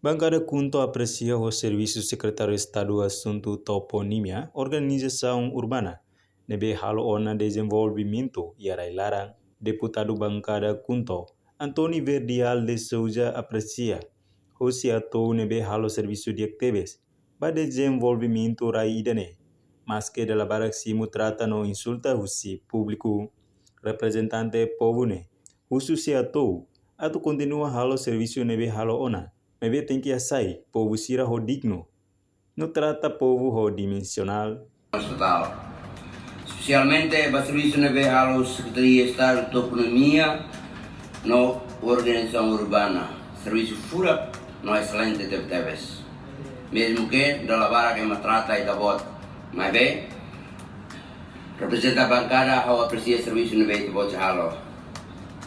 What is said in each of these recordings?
Bancada Kunto aprecia o Serviço Secretário de Estado Assunto Toponímia, Organização Urbana, nebe halo ona desenvolvimento e arailarang, deputado Bancada Kunto, Antônio Verdial de Souza aprecia, hoje atou nebe halo Serviço de Actives, ba desenvolvimento raidane, mas que de la barak simu trata no insulta husi público, representante povo ne, husu se atou, atu continua halo serviço nebe halo ona, mebe tem que assai, povo sira ho digno. No trata povo ho dimensional. Estatal. Especialmente para serviço nebe halo Secretaria de Estado de Toponomia no Organização Urbana. Serviço fura no excelente tebes. Mesmo que da labara que me trata e da bot. Mas bem, representa a bancada ao apreciar serviço nebe bot halo.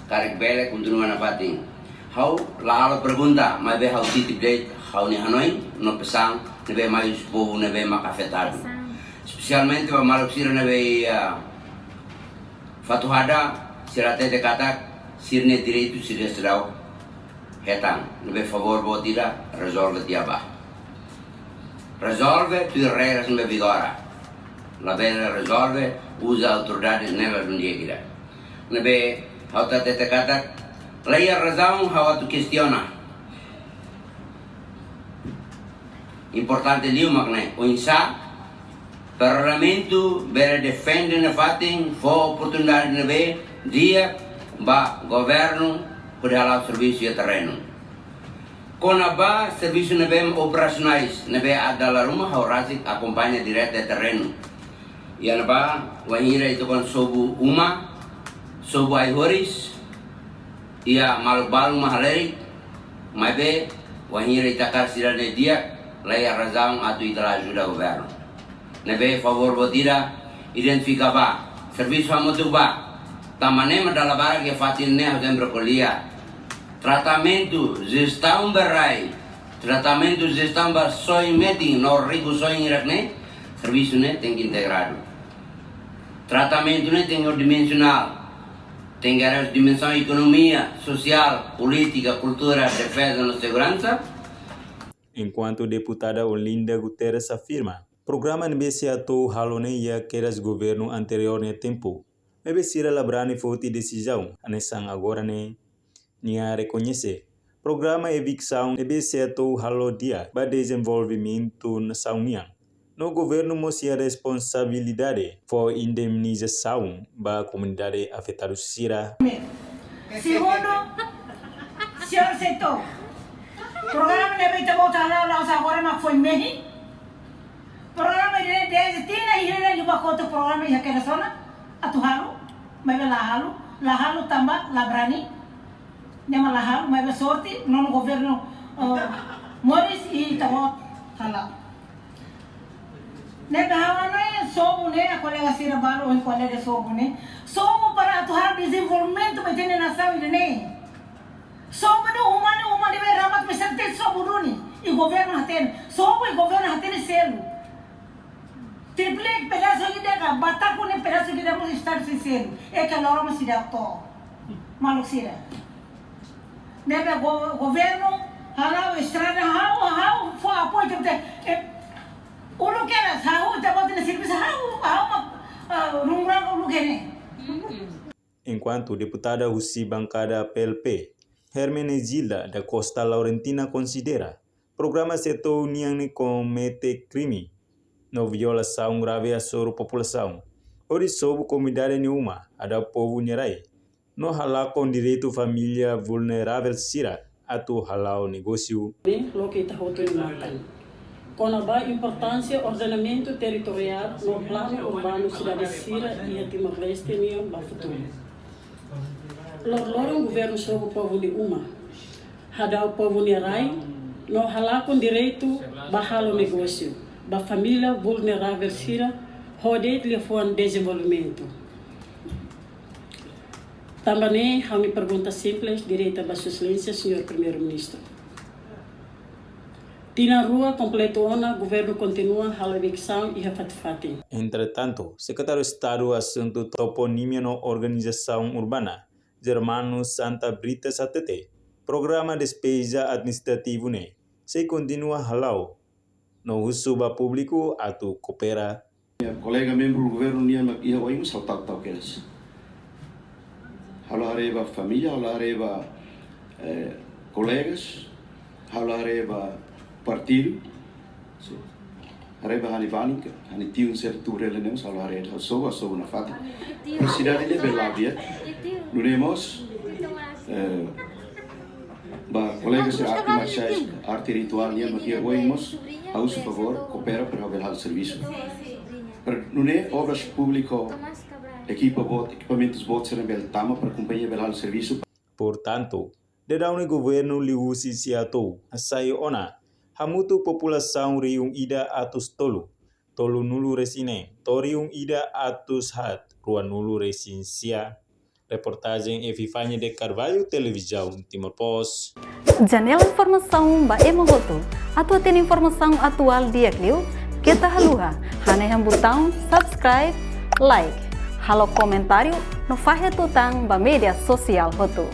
Karek bele continua na patin. How lahalo pergunta, mas bem how titip date, how ni Hanoi no pesang nebe mais povo nebe macafetado. Especialmente para maluk sira nebe fatuhada sirate de katak sirne direito sira sedau hetang nebe favor botira resolve tiaba. Resolve tu regras nebe vigora. La bela resolve usa autoridades nela dundia kira. Nebe hauta te katak leia razão how tu questiona. Importante liu makne o insa Parlamento bere defende na fatin for oportunidade na be dia ba governo por halau serviço e terreno. Kona ba serviço na be operacionais na be adala rumah haurasik acompanha direto de terreno. Ia na ba wahira itu kan sobu uma sobu aihoris ia malubalu mahalei mai be wahira itakar sirane dia leia razão atu itala ajuda governo. Nebe favor botira identificava serviço amotuba tamane madala bara que fatin ne hodem brocolia tratamento gestão berai tratamento gestão bar soi meeting no rico soi irakne serviço ne tem integrado tratamento ne tem dimensional tem a dimensão economia social política cultura defesa e segurança. Enquanto deputada Olinda Guterres afirma, programa NBC atou halone ia quedas governo anterior ne tempo. Mebe sira labrane foti decisão, anesang agora ne nia reconhece. Programa evicção NBC atou halo dia ba desenvolvimento nação niang. No governo mosia responsabilidade for indemnização ba comunidade afetada sira. Segundo, senhor setor, programa NBC atou halo agora mas foi mehi. Programa ini dia tina ini juga kota programa yang kena sana atau halu, mereka lahalu tambah labrani, nama lahalu mereka sorti non governo Morris i tawat hala. Ne bahawa ne sobu ne kolega sira baru o kolega sobu ne sobu para atuar desenvolvimento betene nação ini. Sobu ne umani be ramat mesante sobu duni i governo haten sobu i governo haten selu. Triple pedaço de dega, batar com um pedaço de dega para estar sincero. É que a Laura me se dá to, maluco sira. Nebe governo, halau estrada, hau foi apoio de o lugar, hau te bota no serviço, hau rumbrang o lugar né. Enquanto deputada Husi bancada PLP, Hermenegilda da Costa Laurentina considera programa setor niang ne comete crime no violação grave a sua população. Ori sob comunidade nenhuma, ada povo nerai. No halal com direito família vulnerável sira, atu halal negócio. Lo que está autorizado. Com a importância ordenamento territorial no plano urbano cidade Sira e Timor-Leste no futuro. Loro governo sob o povo de uma. Ada o povo nerai, no halal com direito bahalo negócio. Da família vulnerável sira rodet lhe foi desenvolvimento. Também há uma pergunta simples direita da sua excelência, senhor primeiro-ministro. Tina rua completo ona, governo continua a evicção e a fatifati. Entretanto, secretário de Estado assunto toponímia no organização urbana, Germano Santa Brita Satete, programa despesa administrativo ne, se continua halau no uso ba público atu coopera. Colega membro do governo nia ia oi mas saltar kelas. Halo areba família, halo areba colegas, halo areba partido. Areba hani vaning, hani tiun sertu relenen halo areba so na fata. Presidente de Belavia. Nunemos ba colegas arte marciais, arte ritual nia ia oi mas a uso favor coopera para o serviço. Não é obras públicas, equipamentos bots serem tama para companhia belar serviço. Portanto, de daun governo liusi siatou, asai ona, hamutu população riung ida atus tolu nulu resine, toriung ida atus hat, ruan nulu resinsia. Reportagem Evifanya de Carvalho, Televisão Timor Post. Janela informação ba emogoto, atau tem informação atual dia kliu, kita haluha, hane botão subscribe, like, halo comentário, no fahe tutang ba media sosial hotu.